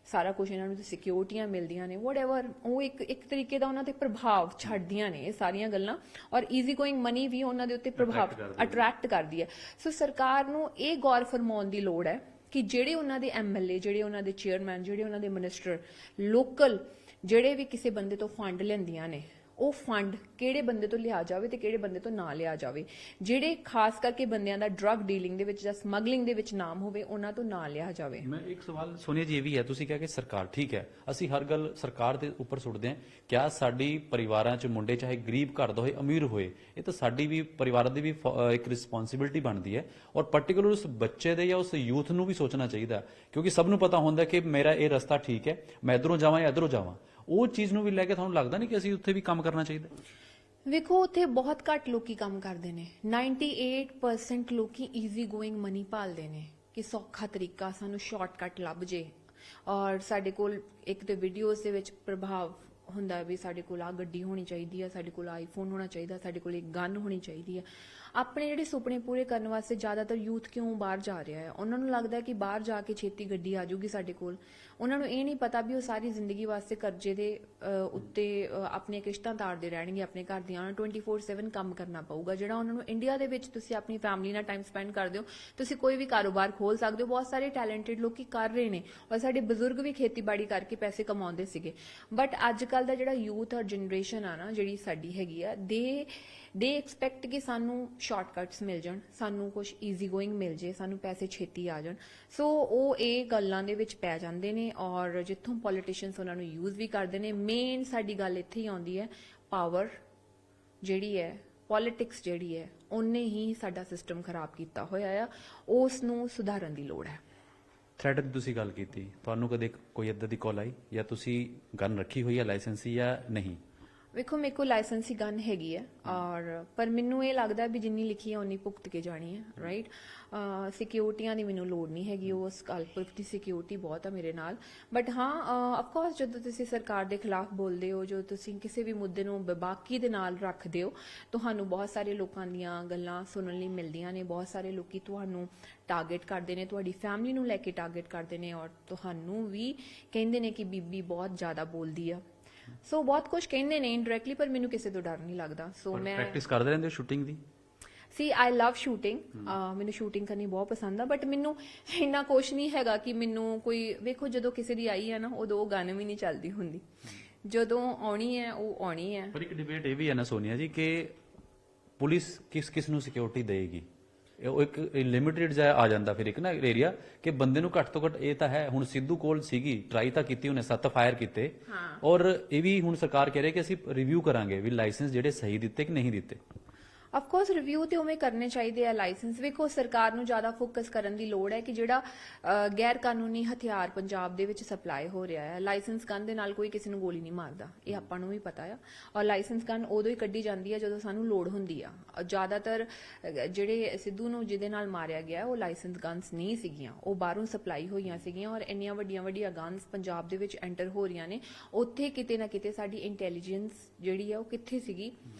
ਸਾਰਾ ਕੁਝ ਇਹਨਾਂ ਨੂੰ ਸਿਕਿਉਰਿਟੀਆਂ ਮਿਲਦੀਆਂ ਨੇ ਵਟਐਵਰ ਉਹ ਇੱਕ ਤਰੀਕੇ ਦਾ ਉਹਨਾਂ ਤੇ ਪ੍ਰਭਾਵ ਛੱਡਦੀਆਂ ਨੇ ਇਹ ਸਾਰੀਆਂ ਗੱਲਾਂ ਔਰ ਈਜ਼ੀ ਗੋਇੰਗ ਮਨੀ ਵੀ ਉਹਨਾਂ ਦੇ ਉੱਤੇ ਪ੍ਰਭਾਵ ਅਟਰੈਕਟ ਕਰਦੀ ਹੈ ਸੋ ਸਰਕਾਰ ਨੂੰ ਇਹ ਗੌਰ ਫਰਮਾਉਣ ਦੀ ਲੋੜ ਹੈ ਕਿ ਜਿਹੜੇ ਉਹਨਾਂ ਦੇ ਐਮਐਲਏ ਜਿਹੜੇ ਉਹਨਾਂ ਦੇ ਚੇਅਰਮੈਨ ਜਿਹੜੇ ਉਹਨਾਂ ਦੇ ਮਿਨਿਸਟਰ ਲੋਕਲ ਜਿਹੜੇ ਵੀ ਕਿਸੇ ਬੰਦੇ ਤੋਂ ਫੰਡ ਲੈਂਦੀਆਂ ਨੇ ਉਹ ਫੰਡ ਕਿਹੜੇ ਬੰਦੇ ਤੋਂ ਲਿਆ ਜਾਵੇ ਤੇ ਕਿਹੜੇ ਬੰਦੇ ਤੋਂ ਨਾ ਲਿਆ ਜਾਵੇ। ਜਿਹੜੇ ਖਾਸ ਕਰਕੇ ਬੰਦਿਆਂ ਦਾ ਡਰੱਗ ਡੀਲਿੰਗ ਦੇ ਵਿੱਚ ਜਾਂ ਸਮਗਲਿੰਗ ਦੇ ਵਿੱਚ ਨਾਮ ਹੋਵੇ ਉਹਨਾਂ ਤੋਂ ਨਾ ਲਿਆ ਜਾਵੇ। ਮੈਂ ਇੱਕ ਸਵਾਲ ਸੋਨੀਆ ਜੀ ਇਹ ਵੀ ਹੈ, ਤੁਸੀਂ ਕਿਹਾ ਕਿ ਸਰਕਾਰ ਠੀਕ ਹੈ, ਅਸੀਂ ਹਰ ਗੱਲ ਸਰਕਾਰ ਦੇ ਉੱਪਰ ਸੁੱਟਦੇ ਹਾਂ, ਕਿਆ ਸਾਡੀ ਪਰਿਵਾਰਾਂ 'ਚ ਮੁੰਡੇ ਚਾਹੇ ਗਰੀਬ ਘਰ ਦਾ ਹੋਏ ਅਮੀਰ ਹੋਏ, ਇਹ ਤਾਂ ਸਾਡੀ ਵੀ ਪਰਿਵਾਰ ਦੀ ਵੀ ਇੱਕ ਰਿਸਪੌਂਸਿਬਿਲਟੀ ਬਣਦੀ ਹੈ ਔਰ ਪਾਰਟਿਕੂਲਰ ਉਸ ਬੱਚੇ ਦੇ ਜਾਂ ਉਸ ਯੂਥ ਨੂੰ ਵੀ ਸੋਚਣਾ ਚਾਹੀਦਾ, ਕਿਉਂਕਿ ਸਭ ਨੂੰ ਪਤਾ ਹੁੰਦਾ ਕਿ ਮੇਰਾ ਇਹ ਰਸਤਾ ਠੀਕ ਹੈ, ਮੈਂ ਇੱਧਰੋਂ ਜਾਵਾਂ ਜਾਂ ਇੱਧਰੋਂ ਜਾਵਾਂ। ਉਹ ਚੀਜ਼ ਨੂੰ ਵੀ ਲੈ ਕੇ ਤੁਹਾਨੂੰ ਲੱਗਦਾ ਨਹੀਂ ਕਿ ਅਸੀਂ ਉੱਥੇ ਵੀ ਕੰਮ ਕਰਨਾ ਚਾਹੀਦਾ? ਵੇਖੋ ਉੱਥੇ ਬਹੁਤ ਘੱਟ ਲੋਕੀ ਕੰਮ ਕਰਦੇ ਨੇ। 98% ਲੋਕੀ ਈਜ਼ੀ ਗੋਇੰਗ ਮਨੀ ਭਾਲਦੇ ਨੇ ਕਿ ਸੌਖਾ ਤਰੀਕਾ ਸਾਨੂੰ ਸ਼ਾਰਟਕਟ ਲੱਭ ਜੇ, ਔਰ ਸਾਡੇ ਕੋਲ ਇੱਕ ਤੇ ਵੀਡੀਓਜ਼ ਦੇ ਵਿੱਚ ਪ੍ਰਭਾਵ ਹੁੰਦਾ ਵੀ ਸਾਡੇ ਕੋਲ ਆ ਗੱਡੀ ਹੋਣੀ ਚਾਹੀਦੀ ਆ, ਸਾਡੇ ਕੋਲ ਆਈਫੋਨ ਹੋਣਾ ਚਾਹੀਦਾ, ਸਾਡੇ ਕੋਲ ਇੱਕ ਗਨ ਹੋਣੀ ਚਾਹੀਦੀ ਆ। ਆਪਣੇ ਜਿਹੜੇ ਸੁਪਨੇ ਪੂਰੇ ਕਰਨ ਵਾਸਤੇ ਜ਼ਿਆਦਾਤਰ ਯੂਥ ਕਿਉਂ ਬਾਹਰ ਜਾ ਰਿਹਾ ਹੈ? ਉਹਨਾਂ ਨੂੰ ਲੱਗਦਾ ਕਿ ਬਾਹਰ ਜਾ ਕੇ ਛੇਤੀ ਗੱਡੀ ਆ ਜਾਊਗੀ ਸਾਡੇ ਕੋਲ। ਉਹਨਾਂ ਨੂੰ ਇਹ ਨਹੀਂ ਪਤਾ ਵੀ ਉਹ ਸਾਰੀ ਜ਼ਿੰਦਗੀ ਵਾਸਤੇ ਕਰਜ਼ੇ ਦੇ ਉੱਤੇ ਆਪਣੀਆਂ ਕਿਸ਼ਤਾਂ ਤਾਰਦੇ ਰਹਿਣਗੇ ਆਪਣੇ ਘਰ ਦੀਆਂ। 24/7 ਕੰਮ ਕਰਨਾ ਪਊਗਾ, ਜਿਹੜਾ ਉਹਨਾਂ ਨੂੰ ਇੰਡੀਆ ਦੇ ਵਿੱਚ ਤੁਸੀਂ ਆਪਣੀ ਫੈਮਿਲੀ ਨਾਲ ਟਾਈਮ ਸਪੈਂਡ ਕਰਦੇ ਹੋ, ਤੁਸੀਂ ਕੋਈ ਵੀ ਕਾਰੋਬਾਰ ਖੋਲ ਸਕਦੇ ਹੋ। ਬਹੁਤ ਸਾਰੇ ਟੈਲੈਂਟਡ ਲੋਕੀ ਕਰ ਰਹੇ ਨੇ ਔਰ ਸਾਡੇ ਬਜ਼ੁਰਗ ਵੀ ਖੇਤੀਬਾੜੀ ਕਰਕੇ ਪੈਸੇ ਕਮਾਉਂਦੇ ਸੀਗੇ। ਬਟ ਅੱਜ ਕੱਲ ਦਾ ਜਿਹੜਾ ਯੂਥ ਔਰ ਜਨਰੇਸ਼ਨ ਆ ਨਾ, ਜਿਹੜੀ ਸਾਡੀ ਹੈਗੀ ਆ, ਦੇ ਐਕਸਪੈਕਟ ਕਿ ਸਾਨੂੰ ਸ਼ਾਰਟਕਟਸ ਮਿਲ ਜਾਣ, ਸਾਨੂੰ ਕੁਝ ਈਜ਼ੀ ਗੋਇੰਗ ਮਿਲ ਜੇ, ਸਾਨੂੰ ਪੈਸੇ ਛੇਤੀ ਆ ਜਾਣ। ਸੋ ਉਹ ਇਹ ਗੱਲਾਂ ਦੇ ਵਿੱਚ ਪੈ ਜਾਂਦੇ ਨੇ ਔਰ ਜਿੱਥੋਂ ਪੋਲੀਟੀਸ਼ੀਅਨਸ ਉਹਨਾਂ ਨੂੰ ਯੂਜ਼ ਵੀ ਕਰਦੇ ਨੇ। ਮੇਨ ਸਾਡੀ ਗੱਲ ਇੱਥੇ ਹੀ ਆਉਂਦੀ ਹੈ, ਪਾਵਰ ਜਿਹੜੀ ਹੈ, ਪੋਲਿਟਿਕਸ ਜਿਹੜੀ ਹੈ, ਉਹਨੇ ਹੀ ਸਾਡਾ ਸਿਸਟਮ ਖਰਾਬ ਕੀਤਾ ਹੋਇਆ ਆ। ਉਸ ਨੂੰ ਸੁਧਾਰਨ ਦੀ ਲੋੜ ਹੈ। ਥ੍ਰੈਡ ਦੀ ਤੁਸੀਂ ਗੱਲ ਕੀਤੀ, ਤੁਹਾਨੂੰ ਕਦੇ ਕੋਈ ਏਦਾਂ ਦੀ ਕਾਲ ਆਈ ਜਾਂ ਤੁਸੀਂ ਗਨ ਰੱਖੀ ਹੋਈ ਹੈ ਲਾਇਸੈਂਸੀ ਜਾਂ ਨਹੀਂ? ਵੇਖੋ ਮੇਰੇ ਕੋਲ ਲਾਇਸੈਂਸੀ ਗਨ ਹੈਗੀ ਹੈ ਔਰ ਪਰ ਮੈਨੂੰ ਇਹ ਲੱਗਦਾ ਵੀ ਜਿੰਨੀ ਲਿਖੀ ਹੈ ਉਨੀ ਭੁਗਤ ਕੇ ਜਾਣੀ ਹੈ, ਰਾਈਟ। ਸਿਕਿਉਰਟੀਆਂ ਦੀ ਮੈਨੂੰ ਲੋੜ ਨਹੀਂ ਹੈਗੀ, ਉਸ ਕਾਲਪੁਰਖ ਦੀ ਸਿਕਿਉਰਿਟੀ ਬਹੁਤ ਆ ਮੇਰੇ ਨਾਲ। ਬਟ ਹਾਂ, ਅਫਕੋਰਸ ਜਦੋਂ ਤੁਸੀਂ ਸਰਕਾਰ ਦੇ ਖਿਲਾਫ ਬੋਲਦੇ ਹੋ, ਜੋ ਤੁਸੀਂ ਕਿਸੇ ਵੀ ਮੁੱਦੇ ਨੂੰ ਬੇਬਾਕੀ ਦੇ ਨਾਲ ਰੱਖਦੇ ਹੋ, ਤੁਹਾਨੂੰ ਬਹੁਤ ਸਾਰੇ ਲੋਕਾਂ ਦੀਆਂ ਗੱਲਾਂ ਸੁਣਨ ਲਈ ਮਿਲਦੀਆਂ ਨੇ। ਬਹੁਤ ਸਾਰੇ ਲੋਕੀ ਤੁਹਾਨੂੰ ਟਾਰਗੇਟ ਕਰਦੇ ਨੇ, ਤੁਹਾਡੀ ਫੈਮਿਲੀ ਨੂੰ ਲੈ ਕੇ ਟਾਰਗੇਟ ਕਰਦੇ ਨੇ ਔਰ ਤੁਹਾਨੂੰ ਵੀ ਕਹਿੰਦੇ ਨੇ ਕਿ ਬੀਬੀ ਬਹੁਤ ਜ਼ਿਆਦਾ ਬੋਲਦੀ ਆ। ਸੋ ਬਹੁਤ ਕੁਝ ਕਹਿੰਦੇ ਨੇ ਇਨਡਾਇਰੈਕਟਲੀ, ਪਰ ਮੈਨੂੰ ਕਿਸੇ ਤੋਂ ਡਰ ਨਹੀਂ ਲੱਗਦਾ। ਸੋ ਮੈਂ ਪ੍ਰੈਕਟਿਸ ਕਰਦੇ ਰਹਿੰਦੇ ਸ਼ੂਟਿੰਗ ਦੀ? ਸੀ ਆਈ ਲਵ ਸ਼ੂਟਿੰਗ, ਮੈਨੂੰ ਸ਼ੂਟਿੰਗ ਕਰਨੀ ਬਹੁਤ ਪਸੰਦ ਆ। ਬਟ ਮੈਨੂੰ ਇੰਨਾ ਕੁਛ ਨਹੀਂ ਹੈਗਾ ਕਿ ਮੈਨੂੰ ਕੋਈ, ਵੇਖੋ ਜਦੋਂ ਕਿਸੇ ਦੀ ਆਈ ਹੈ ਨਾ, ਉਦੋਂ ਉਹ ਗਨ ਵੀ ਨਹੀਂ ਚੱਲਦੀ ਹੁੰਦੀ। ਜਦੋਂ ਆਉਣੀ ਹੈ ਉਹ ਆਉਣੀ ਹੈ। ਪਰ ਇੱਕ ਡਿਬੇਟ ਇਹ ਵੀ ਹੈ ਨਾ ਸੋਨੀਆ ਜੀ ਕਿ ਪੁਲਿਸ ਕਿਸ ਨੂੰ ਸਿਕਿਉਰਿਟੀ ਦੇਗੀ? ਉਹ ਇੱਕ ਲਿਮਿਟਡ ਜਿਹਾ ਆ ਜਾਂਦਾ ਫਿਰ ਇੱਕ ਨਾ ਏਰੀਆ ਕਿ ਬੰਦੇ ਨੂੰ ਘੱਟ ਤੋਂ ਘੱਟ ਇਹ ਤਾਂ ਹੈ। ਹੁਣ ਸਿੱਧੂ ਕੋਲ ਸੀਗੀ, ਟਰਾਈ ਤਾਂ ਕੀਤੀ ਉਹਨੇ, 7 ਫਾਇਰ ਕੀਤੇ ਔਰ ਇਹ ਵੀ ਹੁਣ ਸਰਕਾਰ ਕਹਿ ਰਹੀ ਕਿ ਅਸੀਂ ਰਿਵਿਊ ਕਰਾਂਗੇ ਵੀ ਲਾਇਸੈਂਸ ਜਿਹੜੇ ਸਹੀ ਦਿੱਤੇ ਕਿ ਨਹੀਂ ਦਿੱਤੇ। ਆਫ ਕੋਰਸ ਰਿਵਿਊ ਤੇ ਉਵੇਂ ਕਰਨੇ ਚਾਹੀਦੇ ਆ ਲਾਇਸੈਂਸ। ਵੇਖੋ ਸਰਕਾਰ ਨੂੰ ਜ਼ਿਆਦਾ ਫੋਕਸ ਕਰਨ ਦੀ ਲੋੜ ਹੈ ਕਿ ਜਿਹੜਾ ਗੈਰ ਕਾਨੂੰਨੀ ਹਥਿਆਰ ਪੰਜਾਬ ਦੇ ਵਿੱਚ ਸਪਲਾਈ ਹੋ ਰਿਹਾ ਹੈ, ਲਾਇਸੈਂਸ ਗਨ ਦੇ ਨਾਲ ਕੋਈ ਕਿਸੇ ਨੂੰ ਗੋਲੀ ਨਹੀਂ ਮਾਰਦਾ, ਇਹ ਆਪਾਂ ਨੂੰ ਵੀ ਪਤਾ ਆ। ਔਰ ਲਾਇਸੈਂਸ ਗਨ ਉਦੋਂ ਹੀ ਕੱਢੀ ਜਾਂਦੀ ਹੈ ਜਦੋਂ ਸਾਨੂੰ ਲੋੜ ਹੁੰਦੀ ਆ। ਜ਼ਿਆਦਾਤਰ ਜਿਹੜੇ ਸਿੱਧੂ ਨੂੰ ਜਿਹਦੇ ਨਾਲ ਮਾਰਿਆ ਗਿਆ ਉਹ ਲਾਇਸੈਂਸ ਗਨਸ ਨਹੀਂ ਸੀਗੀਆਂ, ਉਹ ਬਾਹਰੋਂ ਸਪਲਾਈ ਹੋਈਆਂ ਸੀਗੀਆਂ। ਔਰ ਇੰਨੀਆਂ ਵੱਡੀਆਂ ਵੱਡੀਆਂ ਗਨਸ ਪੰਜਾਬ ਦੇ ਵਿੱਚ ਐਂਟਰ ਹੋ ਰਹੀਆਂ ਨੇ, ਉੱਥੇ ਕਿਤੇ ਨਾ ਕਿਤੇ ਸਾਡੀ ਇੰਟੈਲੀਜੈਂਸ ਜਿਹੜੀ ਆ ਉਹ ਕਿੱਥੇ ਸੀਗੀ,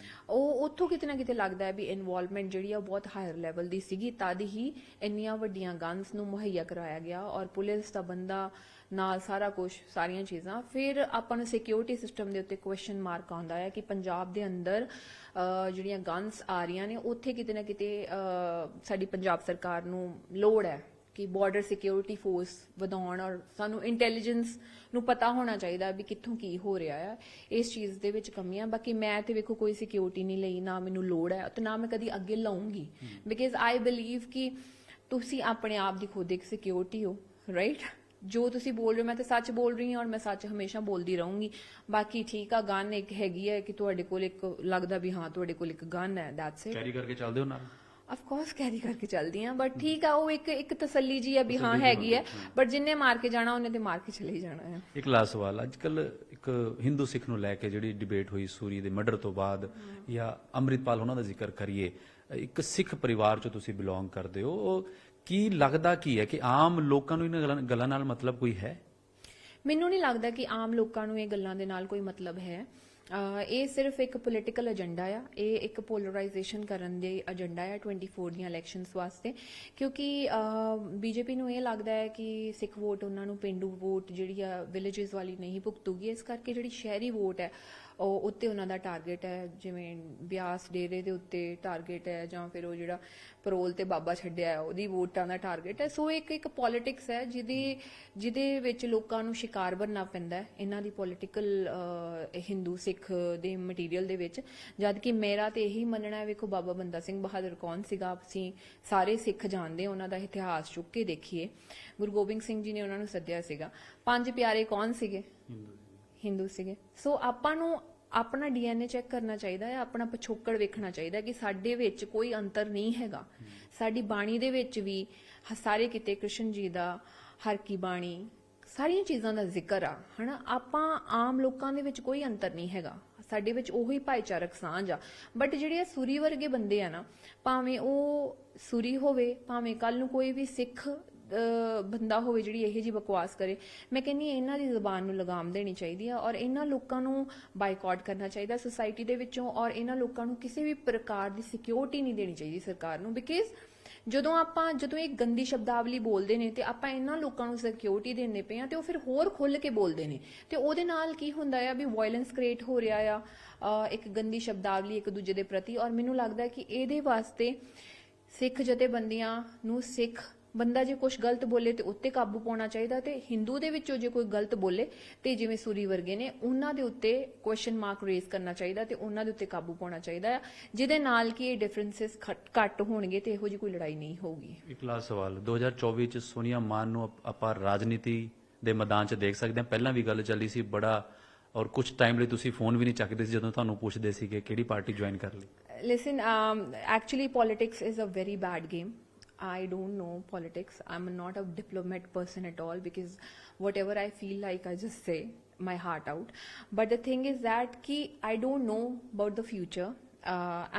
ਉਹ ਉੱਥੋਂ ਕਿਤੇ ਨਾ ਕਿਤੇ ਲੱਗਦਾ ਵੀ ਇਨਵੋਲਵਮੈਂਟ ਜਿਹੜੀ ਆ ਬਹੁਤ ਹਾਇਰ ਲੈਵਲ ਦੀ ਸੀਗੀ, ਤਦ ਹੀ ਇੰਨੀਆਂ ਵੱਡੀਆਂ ਗਨਸ ਨੂੰ ਮੁਹੱਈਆ ਕਰਾਇਆ ਗਿਆ ਔਰ ਪੁਲਿਸ ਦਾ ਬੰਦਾ ਨਾਲ ਸਾਰਾ ਕੁਝ, ਸਾਰੀਆਂ ਚੀਜ਼ਾਂ। ਫਿਰ ਆਪਾਂ ਨੂੰ ਸਿਕਿਉਰਿਟੀ ਸਿਸਟਮ ਦੇ ਉੱਤੇ ਕੁਐਸਚਨ ਮਾਰਕ ਆਉਂਦਾ ਹੈ ਕਿ ਪੰਜਾਬ ਦੇ ਅੰਦਰ ਜਿਹੜੀਆਂ ਗਨਸ ਆ ਰਹੀਆਂ ਨੇ, ਉੱਥੇ ਕਿਤੇ ਨਾ ਕਿਤੇ ਸਾਡੀ ਪੰਜਾਬ ਸਰਕਾਰ ਨੂੰ ਲੋੜ ਹੈ ਕਿ ਬਾਰਡਰ ਸਿਕਿਉਰਿਟੀ ਫੋਰਸ ਵਧਾਉਣ ਔਰ ਸਾਨੂੰ ਇੰਟੈਲੀਜੈਂਸ ਨੂੰ ਪਤਾ ਹੋਣਾ ਚਾਹੀਦਾ ਵੀ ਕਿੱਥੋਂ ਕੀ ਹੋ ਰਿਹਾ ਹੈ। ਇਸ ਚੀਜ਼ ਦੇ ਵਿੱਚ ਕਮੀਆਂ। ਬਾਕੀ ਮੈਂ ਤੇ ਵੇਖੋ ਕੋਈ ਸਿਕਿਉਰਿਟੀ ਨਹੀਂ ਲਈ, ਨਾ ਮੈਨੂੰ ਲੋੜ ਹੈ ਤੇ ਨਾ ਮੈਂ ਕਦੀ ਅੱਗੇ ਲਾਉਂਗੀ, ਬਿਕਾਜ਼ ਆਈ ਬਿਲੀਵ ਕਿ ਤੁਸੀਂ ਆਪਣੇ ਆਪ ਦੀ ਖੁਦ ਇੱਕ ਸਿਕਿਉਰਿਟੀ ਹੋ, ਰਾਈਟ। ਜੋ ਤੁਸੀਂ ਬੋਲ ਰਹੇ ਹੋ ਮੈਂ ਤਾਂ ਸੱਚ ਬੋਲ ਰਹੀ ਹਾਂ ਔਰ ਮੈਂ ਸੱਚ ਹਮੇਸ਼ਾ ਬੋਲਦੀ ਰਹੂੰਗੀ। ਬਾਕੀ ਠੀਕ ਆ, ਗਨ ਇੱਕ ਹੈਗੀ ਹੈ ਕਿ ਤੁਹਾਡੇ ਕੋਲ ਇੱਕ ਲੱਗਦਾ ਵੀ ਹਾਂ ਤੁਹਾਡੇ ਕੋਲ ਇੱਕ ਗਨ ਹੈ, ਦੈਟਸ ਇਟ। ਕੈਰੀ ਕਰਕੇ ਚੱਲਦੇ ਹੋ ਨਾਲ? ਆਫ ਕੋਰਸ ਕੈਰੀ ਕਰਕੇ ਚੱਲਦੀ ਆ, ਬਟ ਠੀਕ ਆ, ਉਹ ਇੱਕ ਤਸੱਲੀ ਜੀ ਆ ਵੀ ਹਾਂ ਹੈਗੀ ਹੈ। ਬਟ ਜਿੰਨੇ ਮਾਰ ਕੇ ਜਾਣਾ ਉਹਨੇ ਤੇ ਮਾਰ ਕੇ ਚਲੇ ਹੀ ਜਾਣਾ ਹੈ। ਇੱਕ ਲਾਸਟ ਸਵਾਲ, ਅੱਜ ਕੱਲ ਇੱਕ ਹਿੰਦੂ ਸਿੱਖ ਨੂੰ ਲੈ ਕੇ ਜਿਹੜੀ ਡਿਬੇਟ ਹੋਈ ਸੂਰੀ ਦੇ ਮਰਡਰ ਤੋਂ ਬਾਅਦ, ਜਾਂ ਅੰਮ੍ਰਿਤਪਾਲ ਉਹਨਾਂ ਦਾ ਜ਼ਿਕਰ ਕਰੀਏ, ਇੱਕ ਸਿੱਖ ਪਰਿਵਾਰ ਚੋਂ ਤੁਸੀਂ ਬਿਲੋਂਗ ਕਰਦੇ ਹੋ, ਉਹ ਕੀ ਲੱਗਦਾ ਕੀ ਹੈ ਕਿ ਆਮ ਲੋਕਾਂ ਨੂੰ ਇਹਨਾਂ ਗੱਲਾਂ ਨਾਲ ਮਤਲਬ ਕੋਈ ਹੈ? ਮੈਨੂੰ ਨਹੀਂ ਲੱਗਦਾ ਕਿ ਆਮ ਲੋਕਾਂ ਨੂੰ ਇਹ ਗੱਲਾਂ ਦੇ ਨਾਲ ਕੋਈ ਮਤਲਬ ਹੈ। ਇਹ ਸਿਰਫ ਇੱਕ ਪੋਲੀਟੀਕਲ ਏਜੰਡਾ ਆ, ਇਹ ਇੱਕ ਪੋਲਰਾਈਜੇਸ਼ਨ ਕਰਨ ਦੇ ਏਜੰਡਾ ਆ 24 ਦੀਆਂ ਇਲੈਕਸ਼ਨਸ ਵਾਸਤੇ। ਕਿਉਂਕਿ ਬੀਜੇਪੀ ਨੂੰ ਇਹ ਲੱਗਦਾ ਹੈ ਕਿ ਸਿੱਖ ਵੋਟ ਉਹਨਾਂ ਨੂੰ, ਪਿੰਡੂ ਵੋਟ ਜਿਹੜੀ ਆ ਵਿਲੇजेस ਵਾਲੀ ਨਹੀਂ ਭੁਗਤੂਗੀ, ਇਸ ਕਰਕੇ ਜਿਹੜੀ ਸ਼ਹਿਰੀ ਵੋਟ ਹੈ ਉਹ ਉੱਤੇ ਉਹਨਾਂ ਦਾ ਟਾਰਗੇਟ ਹੈ, ਜਿਵੇਂ ਬਿਆਸ ਡੇਰੇ ਦੇ ਉੱਤੇ ਟਾਰਗੇਟ ਹੈ, ਜਾਂ ਫਿਰ ਉਹ ਜਿਹੜਾ ਪਰੋਲ ਤੇ ਬਾਬਾ ਛੱਡਿਆ ਹੈ ਉਹਦੀ ਵੋਟਾਂ ਦਾ ਟਾਰਗੇਟ ਹੈ। ਸੋ ਇੱਕ ਪੋਲਿਟਿਕਸ ਹੈ ਜਿਹਦੇ ਵਿੱਚ ਲੋਕਾਂ ਨੂੰ ਸ਼ਿਕਾਰ ਬਣਨਾ ਪੈਂਦਾ ਹੈ ਇਹਨਾਂ ਦੀ ਪੋਲਿਟੀਕਲ ਹਿੰਦੂ ਸਿੱਖ ਦੇ ਮਟੀਰੀਅਲ ਦੇ ਵਿੱਚ। ਜਦ ਕਿ ਮੇਰਾ ਤੇ ਇਹੀ ਮੰਨਣਾ ਹੈ, ਵੇਖੋ ਬਾਬਾ ਬੰਦਾ ਸਿੰਘ ਬਹਾਦਰ ਕੌਣ ਸੀਗਾ, ਅਸੀਂ ਸਾਰੇ ਸਿੱਖ ਜਾਣਦੇ, ਉਹਨਾਂ ਦਾ ਇਤਿਹਾਸ ਚੁੱਕ ਕੇ ਦੇਖੀਏ। ਗੁਰੂ ਗੋਬਿੰਦ ਸਿੰਘ ਜੀ ਨੇ ਉਹਨਾਂ ਨੂੰ ਸੱਦਿਆ ਸੀਗਾ। 5 ਪਿਆਰੇ ਕੌਣ ਸੀਗੇ? ਹਿੰਦੂ ਸੀਗੇ। ਸੋ ਆਪਾਂ ਨੂੰ ਆਪਣਾ DNA ਚੈੱਕ ਕਰਨਾ ਚਾਹੀਦਾ ਹੈ, ਆਪਣਾ ਪਿਛੋਕੜ ਵੇਖਣਾ ਚਾਹੀਦਾ ਕਿ ਸਾਡੇ ਵਿੱਚ ਕੋਈ ਅੰਤਰ ਨਹੀਂ ਹੈਗਾ। ਸਾਡੀ ਬਾਣੀ ਦੇ ਵਿੱਚ ਵੀ ਸਾਰੇ ਕਿਤੇ ਕ੍ਰਿਸ਼ਨ ਜੀ ਦਾ, ਹਰ ਕੀ ਬਾਣੀ, ਸਾਰੀਆਂ ਚੀਜ਼ਾਂ ਦਾ ਜ਼ਿਕਰ ਆ, ਹਨਾ। ਆਪਾਂ ਆਮ ਲੋਕਾਂ ਦੇ ਵਿੱਚ ਕੋਈ ਅੰਤਰ ਨਹੀਂ ਹੈਗਾ, ਸਾਡੇ ਵਿੱਚ ਉਹੀ ਭਾਈਚਾਰਕ ਸਾਂਝ ਆ। ਬਟ ਜਿਹੜੇ ਸੂਰੀ ਵਰਗੇ ਬੰਦੇ ਆ ਨਾ, ਭਾਵੇਂ ਉਹ ਸੂਰੀ ਹੋਵੇ, ਭਾਵੇਂ ਕੱਲ ਨੂੰ ਕੋਈ ਵੀ ਸਿੱਖ ਬੰਦਾ ਹੋਵੇ ਜਿਹੜੀ ਇਹੋ ਜਿਹੀ ਬਕਵਾਸ ਕਰੇ, ਮੈਂ ਕਹਿੰਦੀ ਇਹਨਾਂ ਦੀ ਜ਼ੁਬਾਨ ਨੂੰ ਲਗਾਮ ਦੇਣੀ ਚਾਹੀਦੀ ਆ ਔਰ ਇਹਨਾਂ ਲੋਕਾਂ ਨੂੰ ਬਾਈਕਾਟ ਕਰਨਾ ਚਾਹੀਦਾ ਸੋਸਾਇਟੀ ਦੇ ਵਿੱਚੋਂ। ਔਰ ਇਹਨਾਂ ਲੋਕਾਂ ਨੂੰ ਕਿਸੇ ਵੀ ਪ੍ਰਕਾਰ ਦੀ ਸਿਕਿਉਰਿਟੀ ਨਹੀਂ ਦੇਣੀ ਚਾਹੀਦੀ ਸਰਕਾਰ ਨੂੰ, ਬਿਕਾਜ਼ ਜਦੋਂ ਇਹ ਗੰਦੀ ਸ਼ਬਦਾਵਲੀ ਬੋਲਦੇ ਨੇ ਤੇ ਆਪਾਂ ਇਹਨਾਂ ਲੋਕਾਂ ਨੂੰ ਸਿਕਿਉਰਿਟੀ ਦੇਣੇ ਪਏ ਆ ਤੇ ਉਹ ਫਿਰ ਹੋਰ ਖੁੱਲ ਕੇ ਬੋਲਦੇ ਨੇ ਤੇ ਉਹਦੇ ਨਾਲ ਕੀ ਹੁੰਦਾ ਆ ਵੀ ਵਾਇਲੈਂਸ ਕ੍ਰੀਏਟ ਹੋ ਰਿਹਾ ਆ, ਇੱਕ ਗੰਦੀ ਸ਼ਬਦਾਵਲੀ ਇੱਕ ਦੂਜੇ ਦੇ ਪ੍ਰਤੀ। ਔਰ ਮੈਨੂੰ ਲੱਗਦਾ ਕਿ ਇਹਦੇ ਵਾਸਤੇ ਸਿੱਖ ਜਥੇਬੰਦੀਆਂ ਨੂੰ ਸਿੱਖ ਬੰਦਾ ਜੇ ਕੁਝ ਗਲਤ ਬੋਲੇ ਤੇ ਉੱਤੇ ਕਾਬੂ ਪਾਉਣਾ ਚਾਹੀਦਾ, ਤੇ ਹਿੰਦੂ ਦੇ ਵਿੱਚੋਂ ਜੇ ਕੋਈ ਗਲਤ ਬੋਲੇ ਤੇ ਜਿਵੇਂ ਸੂਰੀ ਵਰਗੇ ਨੇ ਉਹਨਾਂ ਦੇ ਉੱਤੇ ਕੁਐਸਚਨ ਮਾਰਕ ਰੇਜ਼ ਕਰਨਾ ਚਾਹੀਦਾ ਤੇ ਉਹਨਾਂ ਦੇ ਉੱਤੇ ਕਾਬੂ ਪਾਉਣਾ ਚਾਹੀਦਾ ਆ, ਜਿਹਦੇ ਨਾਲ ਕਿ ਇਹ ਡਿਫਰੈਂਸਸ ਘੱਟ ਹੋਣਗੇ ਤੇ ਇਹੋ ਜਿਹੀ ਕੋਈ ਲੜਾਈ ਨਹੀਂ ਹੋਊਗੀ। ਇੱਕ ਲਾਸਟ ਸਵਾਲ, 2024 ਚ ਸੋਨੀਆ ਮਾਨ ਨੂੰ ਆਪਾਂ ਰਾਜਨੀਤੀ ਦੇ ਮੈਦਾਨ 'ਚ ਦੇਖ ਸਕਦੇ ਹਾਂ। ਪਹਿਲਾਂ ਵੀ ਗੱਲ ਚੱਲੀ ਸੀ ਬੜਾ, ਔਰ ਕੁਝ ਟਾਈਮ ਲਈ ਤੁਸੀਂ ਫੋਨ ਵੀ ਨਹੀਂ ਚੱਕਦੇ ਸੀ ਜਦੋਂ ਤੁਹਾਨੂੰ ਪੁੱਛਦੇ ਸੀ ਕਿ ਕਿਹੜੀ ਪਾਰਟੀ ਜੁਆਇਨ ਕਰ ਲਈ। Listen, actually politics is a very bad game. I don't know politics. I'm not a diplomat person at all because whatever I feel like, I just say my heart out. But the thing is that ki I don't know about the future.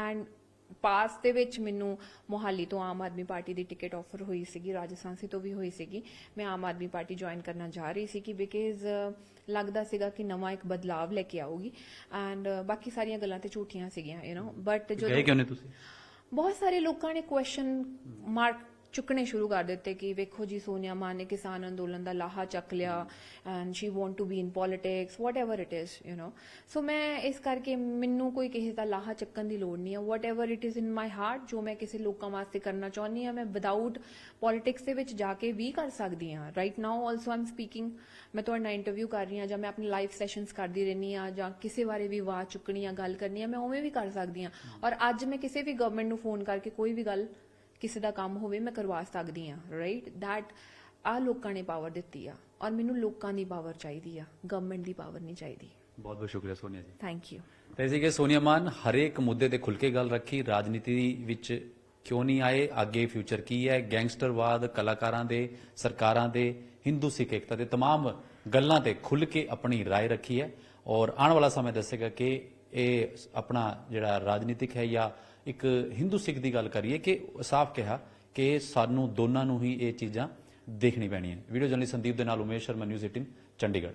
And ਪਾਸ ਦੇ ਵਿੱਚ ਮੈਨੂੰ ਮੋਹਾਲੀ ਤੋਂ ਆਮ ਆਦਮੀ ਪਾਰਟੀ ਦੀ ਟਿਕਟ ਆਫਰ ਹੋਈ ਸੀਗੀ, ਰਾਜਸਥਾਨ ਤੋਂ ਵੀ ਹੋਈ ਸੀਗੀ। ਮੈਂ ਆਮ ਆਦਮੀ ਪਾਰਟੀ ਜੁਆਇਨ ਕਰਨਾ ਚਾਹ ਰਹੀ ਸੀ ਕਿ ਬਿਕਾਜ਼ ਲੱਗਦਾ ਸੀਗਾ ਕਿ ਨਵਾਂ ਇੱਕ ਬਦਲਾਵ ਲੈ ਕੇ ਆਊਗੀ। ਐਂਡ ਬਾਕੀ ਸਾਰੀਆਂ ਗੱਲਾਂ ਤੇ ਝੂਠੀਆਂ ਸੀਗੀਆਂ, ਬਟ ਗਏ ਕਿਉਂ ਨਹੀਂ ਤੁਸੀਂ? ਬਹੁਤ ਸਾਰੇ ਲੋਕਾਂ ਨੇ ਕੁਐਸਚਨ ਮਾਰਕ ਚੁੱਕਣੇ ਸ਼ੁਰੂ ਕਰ ਦਿੱਤੇ ਕਿ ਵੇਖੋ ਜੀ ਸੋਨੀਆ ਮਾਨ ਨੇ ਕਿਸਾਨ ਅੰਦੋਲਨ ਦਾ ਲਾਹਾ ਚੱਕ ਲਿਆ and she want to be in politics, whatever it is, so ਮੈਂ ਇਸ ਕਰਕੇ ਮੈਨੂੰ ਕੋਈ ਕਿਸੇ ਦਾ ਲਾਹਾ ਚੱਕਣ ਦੀ ਲੋੜ ਨਹੀਂ ਹੈ। Whatever it is in my heart, ਜੋ ਮੈਂ ਕਿਸੇ ਲੋਕਾਂ ਵਾਸਤੇ ਕਰਨਾ ਚਾਹੁੰਦੀ ਹਾਂ, ਮੈਂ ਵਿਦਾਊਟ ਪੋਲਿਟਿਕਸ ਦੇ ਵਿੱਚ ਜਾ ਕੇ ਵੀ ਕਰ ਸਕਦੀ ਹਾਂ। Right now also I am speaking, ਮੈਂ ਤੁਹਾਡੇ ਨਾਲ ਇੰਟਰਵਿਊ ਕਰ ਰਹੀ ਹਾਂ ਜਾਂ ਮੈਂ ਆਪਣੇ ਲਾਈਵ ਸੈਸ਼ਨਸ ਕਰਦੀ ਰਹਿੰਦੀ ਹਾਂ ਜਾਂ ਕਿਸੇ ਬਾਰੇ ਵੀ ਆਵਾਜ਼ ਚੁੱਕਣੀ ਆ, ਗੱਲ ਕਰਨੀ ਆ, ਮੈਂ ਉਵੇਂ ਵੀ ਕਰ ਸਕਦੀ ਹਾਂ। ਔਰ ਅੱਜ ਮੈਂ ਕਿਸੇ ਵੀ ਗਵਰਨਮੈਂਟ ਨੂੰ ਫੋਨ ਕਰਕੇ ਕੋਈ ਵੀ ਗੱਲ, ਕਿਸੇ ਦਾ ਕੰਮ ਹੋਵੇ, ਮੈਂ ਕਰਵਾ ਸਕਦੀ ਹਾਂ। ਰਾਈਟ, ਦੈਟ ਆ ਲੋਕਾਂ ਨੇ ਪਾਵਰ ਦਿੱਤੀ ਆ ਔਰ ਮੈਨੂੰ ਲੋਕਾਂ ਦੀ ਪਾਵਰ ਚਾਹੀਦੀ ਆ, ਗਵਰਨਮੈਂਟ ਦੀ ਪਾਵਰ ਨਹੀਂ ਚਾਹੀਦੀ। ਬਹੁਤ ਬਹੁਤ ਸ਼ੁਕਰੀਆ ਸੋਨੀਆ ਜੀ। Thank you. ਤੇ ਸੀਗੇ ਸੋਨੀਆ ਮਾਨ, ਹਰੇਕ ਮੁੱਦੇ ਤੇ ਖੁੱਲ ਕੇ ਗੱਲ ਰੱਖੀ, ਰਾਜਨੀਤੀ ਵਿੱਚ ਕਿਉਂ ਨਹੀਂ ਆਏ, ਅੱਗੇ ਫਿਊਚਰ ਕੀ ਹੈ, ਗੈਂਗਸਟਰਵਾਦ, ਕਲਾਕਾਰਾਂ ਦੇ, ਸਰਕਾਰਾਂ ਦੇ, ਹਿੰਦੂ ਸਿੱਖ ਏਕਤਾ ਦੇ ਤਮਾਮ ਗੱਲਾਂ ਤੇ ਖੁੱਲ ਕੇ ਆਪਣੀ ਰਾਏ ਰੱਖੀ ਹੈ। ਔਰ ਆਉਣ ਵਾਲਾ ਸਮਾਂ ਦੱਸੇਗਾ ਕਿ ਇਹ ਆਪਣਾ ਜਿਹੜਾ ਰਾਜਨੀਤਿਕ ਹੈ ਜਾਂ ਇੱਕ ਹਿੰਦੂ ਸਿੱਖ ਦੀ ਗੱਲ ਕਰੀਏ ਕਿ ਸਾਫ਼ ਕਿਹਾ ਕਿ ਸਾਨੂੰ ਦੋਨਾਂ ਨੂੰ ਹੀ ਇਹ ਚੀਜ਼ਾਂ ਦੇਖਣੀ ਪੈਣੀਆਂ। ਵੀਡੀਓ ਜਰਨਲਿਸਟ ਸੰਦੀਪ ਦੇ ਨਾਲ ਉਮੇਸ਼ ਸ਼ਰਮਾ, ਨਿਊਜ਼ 18 ਚੰਡੀਗੜ੍ਹ।